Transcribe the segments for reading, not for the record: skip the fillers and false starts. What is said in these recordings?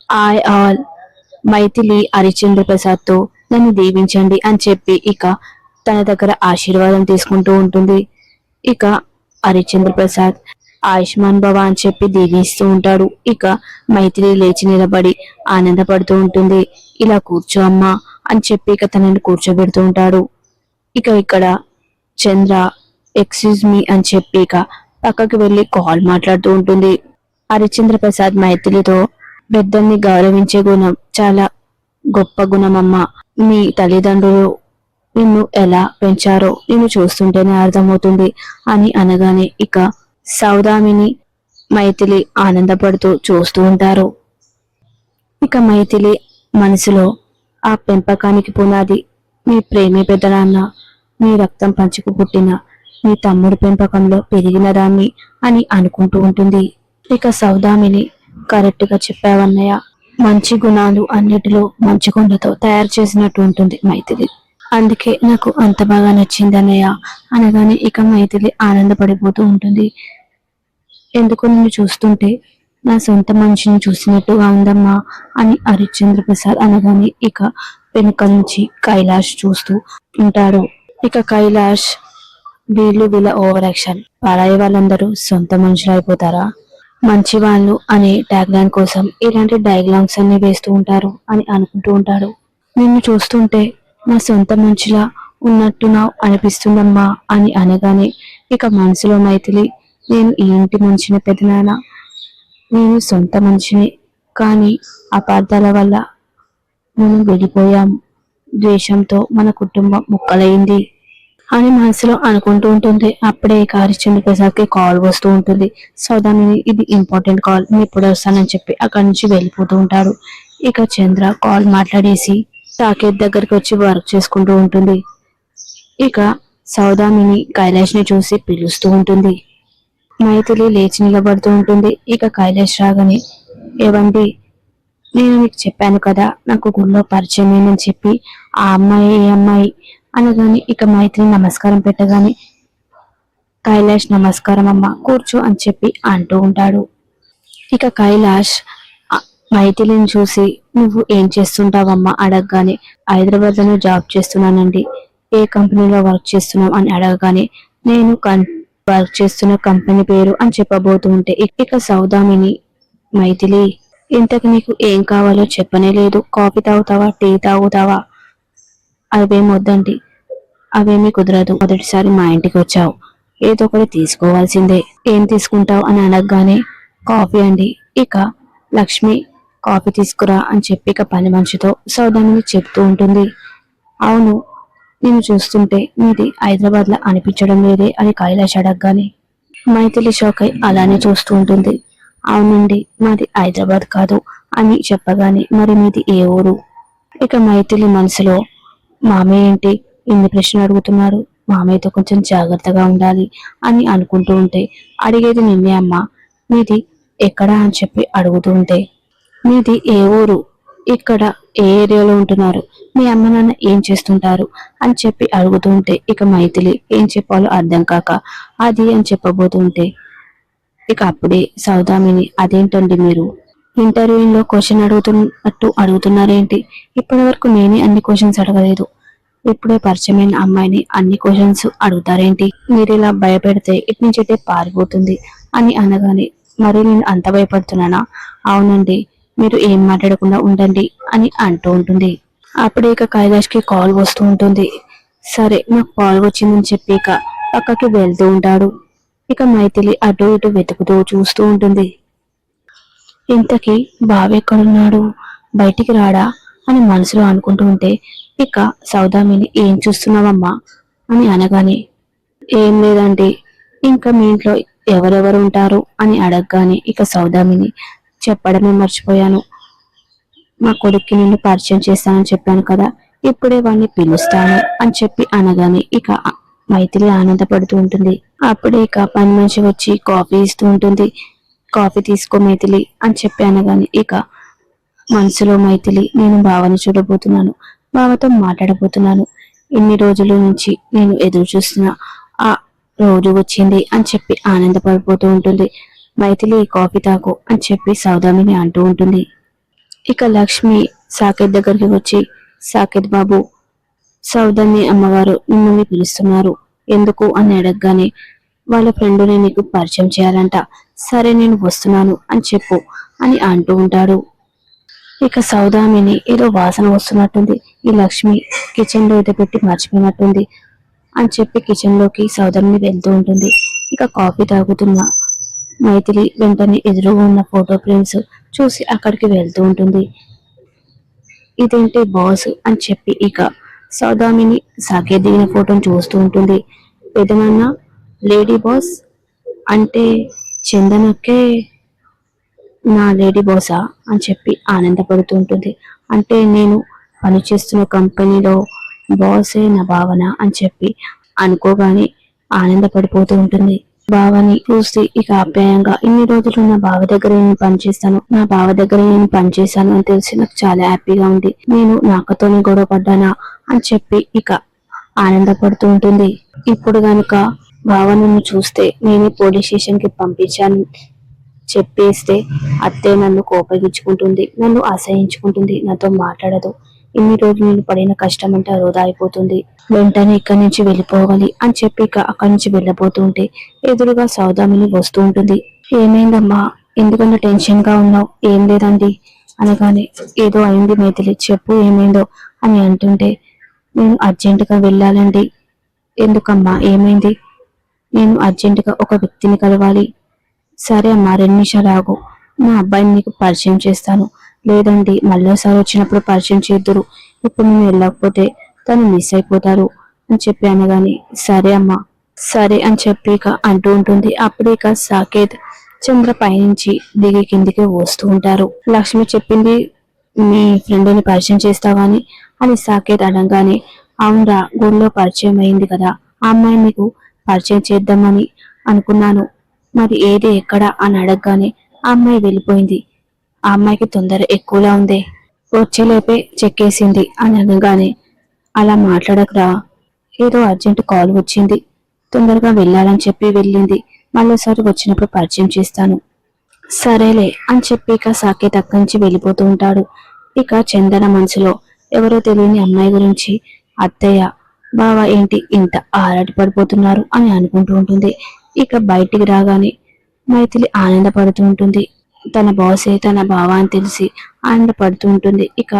I all Maithili Harishchandra Prasad తో నన్ను దీవించండి అని చెప్పి ఇక తన దగ్గర ఆశీర్వాదం తీసుకుంటూ ఉంటుంది. ఇక హరిశ్చంద్ర ప్రసాద్ ఆయుష్మాన్ భవ అని చెప్పి దీవిస్తూ ఉంటాడు. ఇక మైథిలి లేచి నిలబడి ఆనందపడుతూ ఉంటుంది. ఇలా కూర్చో అమ్మా అని చెప్పి ఇక తనని కూర్చోబెడుతూ ఉంటాడు. ఇక ఇక్కడ చంద్ర ఎక్స్క్యూజ్ మీ అని చెప్పి ఇక పక్కకి వెళ్లి కాల్ మాట్లాడుతూ ఉంటుంది. హరిశ్చంద్ర ప్రసాద్ మైథిలితో పెద్దల్ని గౌరవించే గుణం చాలా గొప్ప గుణం అమ్మా. మీ తల్లిదండ్రులు నిన్ను ఎలా పెంచారో నిన్ను చూస్తుంటేనే అర్థమవుతుంది అని అనగానే ఇక సౌదామిని మైథిలి ఆనందపడుతూ చూస్తూ ఉంటారు. ఇక మైథిలి మనసులో ఆ పెంపకానికి పునాది మీ ప్రేమే పెద్దనాన్న, మీ రక్తం పంచుకు పుట్టిన మీ తమ్ముడు పెంపకంలో పెరిగిన దాన్ని అని అనుకుంటూ ఉంటుంది. ఇక సౌదామిని కరెక్ట్ గా చెప్పావన్నయ్య, మంచి గుణాలు అన్నిటిలో మంచి కొండతో తయారు చేసినట్టు ఉంటుంది మైథిలి. అందుకే నాకు అంత బాగా నచ్చింది అన్నయ్య అనగానే ఇక మైథిలి ఆనందపడిపోతూ ఉంటుంది. ఎందుకు నిన్ను చూస్తుంటే నా సొంత మనిషిని చూసినట్టుగా ఉందమ్మా అని హరిశ్చంద్ర ప్రసాద్ అనగానే ఇక వెనుక నుంచి కైలాష్ చూస్తూ ఉంటాడు. ఇక కైలాష్ వీళ్ళ ఓవర్ యాక్షన్, పరాయి వాళ్ళందరూ సొంత మనుషులు అయిపోతారా, మంచి వాళ్ళు అనే ట్యాగ్ లైన్ కోసం ఇలాంటి డైలాగ్స్ అన్ని వేస్తూ ఉంటారు అని అనుకుంటూ ఉంటాడు. నిన్ను చూస్తుంటే నా సొంత మనిషిలా ఉన్నట్టున్నా అనిపిస్తుందమ్మా అని అనగానే ఇక మనసులో మైథిలి, నేను ఈ ఇంటి మనిషిని పెద్దనాన్న, నేను సొంత మనిషిని, కానీ అపార్థాల వల్ల మనం విడిపోయాం, ద్వేషంతో మన కుటుంబం ముక్కలైంది అని మనసులో అనుకుంటూ ఉంటుంది. అప్పుడే ఇక హరిశ్చంద్ర ప్రసాద్ కి కాల్ వస్తూ ఉంటుంది. సౌదామిని ఇది ఇంపార్టెంట్ కాల్, నేను ఇప్పుడు వస్తానని చెప్పి అక్కడి నుంచి వెళ్ళిపోతూ ఉంటాడు. ఇక చంద్ర కాల్ మాట్లాడేసి సాకేత్ దగ్గరికి వచ్చి వర్క్ చేసుకుంటూ ఉంటుంది. ఇక సౌదామిని కైలాష్ ని చూసి పిలుస్తూ ఉంటుంది. మైథిలి లేచి నిలబడుతూ ఉంటుంది. ఇక కైలాష్ రాగానే, ఏవండి నేను మీకు చెప్పాను కదా నాకు గుళ్ళో పరిచయమేనని చెప్పి, ఆ అమ్మాయి ఏ అమ్మాయి అనగానే ఇక మైథిలి నమస్కారం పెట్టగానే కైలాష్ నమస్కారం అమ్మ కూర్చో అని చెప్పి అంటూ ఉంటాడు. ఇక కైలాష్ మైథిలిని చూసి, నువ్వు ఏం చేస్తుంటావమ్మా అడగగానే, హైదరాబాద్ లో జాబ్ చేస్తున్నానండి, ఏ కంపెనీలో వర్క్ చేస్తున్నాం అని అడగగానే, నేను వర్క్ చేస్తున్న కంపెనీ పేరు అని చెప్పబోతూ ఉంటే ఇక సౌదామిని, మైథిలి ఇంతకు నీకు ఏం కావాలో చెప్పనే లేదు, కాఫీ తాగుతావా టీ తాగుతావా, అవేం వద్దండి, అవేమీ కుదరదు, మొదటిసారి మా ఇంటికి వచ్చావు, ఏదో ఒకటి తీసుకోవాల్సిందే, ఏం తీసుకుంటావు అని అడగగానే కాఫీ అండి. ఇక లక్ష్మి కాఫీ తీసుకురా అని చెప్పి ఇక పని మనిషితో సౌదామిని చెప్తూ ఉంటుంది. అవును, నేను చూస్తుంటే మీది హైదరాబాద్ లో అనిపించడం లేదే అని కైలాష్ అడగగానే మైథిలి షాక్ అయి అలానే చూస్తూ ఉంటుంది. అవునండి, మాది హైదరాబాద్ కాదు అని చెప్పగానే, మరి మీది ఏ ఊరు? ఇక మైథిలి మనసులో, మామయ్య ఏంటి ఇన్ని ప్రశ్నలు అడుగుతున్నారు, మామయ్యతో కొంచెం జాగ్రత్తగా ఉండాలి అని అనుకుంటూ ఉంటే, అడిగేది నిన్నే అమ్మా, మీది ఎక్కడా అని చెప్పి అడుగుతూ ఉంటే, మీది ఏ ఊరు, ఇక్కడ ఏ ఏరియాలో ఉంటున్నారు, మీ అమ్మ నాన్న ఏం చేస్తుంటారు అని చెప్పి అడుగుతూ ఉంటే ఇక మైథిలి ఏం చెప్పాలో అర్థం కాక అది అని చెప్పబోతుంటే ఇక అప్పుడే సౌదామిని, అదేంటండి మీరు ఇంటర్వ్యూలో క్వశ్చన్ అడుగుతున్నట్టు అడుగుతున్నారేంటి, ఇప్పటి వరకు నేనే అన్ని క్వశ్చన్స్ అడగలేదు, ఇప్పుడే పరిచయమైన అమ్మాయిని అన్ని క్వశ్చన్స్ అడుగుతారేంటి, మీరు ఇలా భయపెడితే ఇటు నుంచి అయితే పారిపోతుంది అని అనగానే, మరి నేను అంత భయపడుతున్నానా, అవునండి మీరు ఏం మాట్లాడకుండా ఉండండి అని అంటూ ఉంటుంది. అప్పుడే ఇక కైలాష్ కి కాల్ వస్తూ ఉంటుంది. సరే నాకు కాల్ వచ్చిందని చెప్పి ఇక పక్కకి వెళ్తూ ఉంటాడు. ఇక మైథిలి అటు ఇటు వెతుకుతూ చూస్తూ ఉంటుంది. ఇంతకీ బావెక్కడున్నాడు, బయటికి రాడా అని మనసులో అనుకుంటూ ఉంటే ఇక సౌదామిని, ఏం చూస్తున్నావమ్మా అని అనగానే, ఏం లేదండి, ఇంకా మీ ఇంట్లో ఎవరెవరు ఉంటారు అని అడగగానే ఇక సౌదామిని, చెప్పడమే మర్చిపోయాను, మా కొడుక్కి నిన్ను పరిచయం చేస్తానని చెప్పాను కదా, ఇప్పుడే వాడిని పిలుస్తాను అని చెప్పి అనగానే ఇక మైథిలి ఆనందపడుతూ ఉంటుంది. అప్పుడే ఇక పని మనిషి వచ్చి కాఫీ ఇస్తూ ఉంటుంది. కాఫీ తీసుకో మైథిలి అని చెప్పి అనగానే ఇక మనసులో మైథిలి, నేను బావని చూడబోతున్నాను, బావతో మాట్లాడబోతున్నాను, ఇన్ని రోజుల నుంచి నేను ఎదురు చూస్తున్న ఆ రోజు వచ్చింది అని చెప్పి ఆనందపడిపోతూ ఉంటుంది. మైథిలి కాఫీ తాగు అని చెప్పి సౌదామిని అంటూ ఉంటుంది. ఇక లక్ష్మి సాకేత్ దగ్గరికి వచ్చి, సాకేత్ బాబు, సౌదాన్ని అమ్మగారు మిమ్మల్ని పిలుస్తున్నారు ఎందుకు అని అడగగానే, వాళ్ళ ఫ్రెండుని నీకు పరిచయం చేయాలంట, సరే నేను వస్తున్నాను అని చెప్పు అని అంటూ ఉంటాడు. ఇక సౌదామిని ఏదో వాసన వస్తున్నట్టుంది, ఈ లక్ష్మి కిచెన్ లో ఏదో పెట్టి మర్చిపోయినట్టుంది అని చెప్పి కిచెన్ లోకి సౌదామిని వెళ్తూ ఉంటుంది. ఇక కాఫీ తాగుతున్న మైథిలి వెంటనే ఎదురుగా ఉన్న ఫోటో ఫ్రేమ్స్ చూసి అక్కడికి వెళ్తూ ఉంటుంది. ఇదేంటి బాస్ అని చెప్పి ఇక సౌదామిని సాకేత్ దిగిన ఫోటోని చూస్తూ ఉంటుంది. పెదనాన్న, లేడీ బాస్ అంటే చందనకే నా లేడీ బాసా అని చెప్పి ఆనందపడుతూ ఉంటుంది. అంటే నేను పనిచేస్తున్న కంపెనీలో బాసే నా భావన అని చెప్పి అనుకోగానే ఆనందపడిపోతూ ఉంటుంది. బావని చూసి ఇక ఆప్యాయంగా, ఇన్ని రోజులు నా బావ దగ్గర నేను పనిచేస్తాను, నా బావ దగ్గర నేను పనిచేశాను అని తెలిసి నాకు చాలా హ్యాపీగా ఉంది, నేను నాకతోనే గొడవ పడ్డానా అని చెప్పి ఇక ఆనందపడుతూ ఉంటుంది. ఇప్పుడు గనుక బావ నన్ను చూస్తే నేనే పోలీస్ స్టేషన్ కి పంపించాను చెప్పేస్తే అత్తే నన్ను కోపగించుకుంటుంది, నన్ను అసహించుకుంటుంది, నాతో మాట్లాడదు, ఇన్ని రోజులు నేను పడిన కష్టం అంతా వృధా అయిపోతుంది, వెంటనే ఇక్కడి నుంచి వెళ్ళిపోవాలి అని చెప్పి ఇక అక్కడి నుంచి వెళ్ళబోతూ ఉంటే ఎదురుగా సౌదామిని వస్తూ ఉంటుంది. ఏమైందమ్మా, ఎందుకన్నా టెన్షన్ గా ఉన్నావు? ఏం లేదండి అనగానే, ఏదో అయింది మైథిలి, చెప్పు ఏమైందో అని అంటుంటే, నేను అర్జెంటుగా వెళ్ళాలండి. ఎందుకమ్మా, ఏమైంది? నేను అర్జెంటుగా ఒక వ్యక్తిని కలవాలి. సరే అమ్మా, 2 నిమిషాలు ఆగు, మా అబ్బాయిని నీకు పరిచయం చేస్తాను, లేదండి మళ్ళీసారి వచ్చినప్పుడు పరిచయం చేద్దురు, ఇప్పుడు నేను వెళ్ళకపోతే తను మిస్ అయిపోతారు అని చెప్పి అనగాని, సరే అమ్మా, సరే అని చెప్పి ఇక అంటూ ఉంటుంది. అప్పుడు ఇక సాకేత్ చంద్ర పైనుంచి దిగి కిందికి వస్తూ ఉంటారు. లక్ష్మి చెప్పింది మీ ఫ్రెండ్ని పరిచయం చేస్తావని అని సాకేత్ అనగానే, అవునరా, గుడిలో పరిచయం అయింది కదా, ఆ అమ్మాయి మీకు పరిచయం చేద్దామని అనుకున్నాను, మరి ఏది ఎక్కడ అని అడగగానే, ఆ అమ్మాయి వెళ్ళిపోయింది, ఆ అమ్మాయికి తొందర ఎక్కువలా ఉంది, వచ్చేలేపే చెక్కేసింది అని అనగానే, అలా మాట్లాడకరా, ఏదో అర్జెంట్ కాల్ వచ్చింది, తొందరగా వెళ్ళాలని చెప్పి వెళ్ళింది, మళ్ళీసారి వచ్చినప్పుడు పరిచయం చేస్తాను, సరేలే అని చెప్పి ఇక సాకేత్ అక్కడి నుంచి వెళ్ళిపోతూ ఉంటాడు. ఇక చందన మనసులో ఎవరో తెలియని అమ్మాయి గురించి అత్తయ్య బావ ఏంటి ఇంత ఆరాటి పడిపోతున్నారు అని అనుకుంటూ ఉంటుంది. ఇక బయటికి రాగానే మైథిలి ఆనందపడుతూ ఉంటుంది. తన బాసే తన బావ అని తెలిసి ఆనందపడుతూ ఉంటుంది. ఇక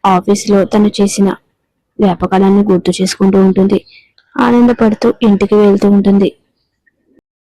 ఆఫీసులో తను చేసిన వ్యాపకాలన్నీ గుర్తు చేసుకుంటూ ఉంటుంది. ఆనందపడుతూ ఇంటికి వెళ్తూ ఉంటుంది.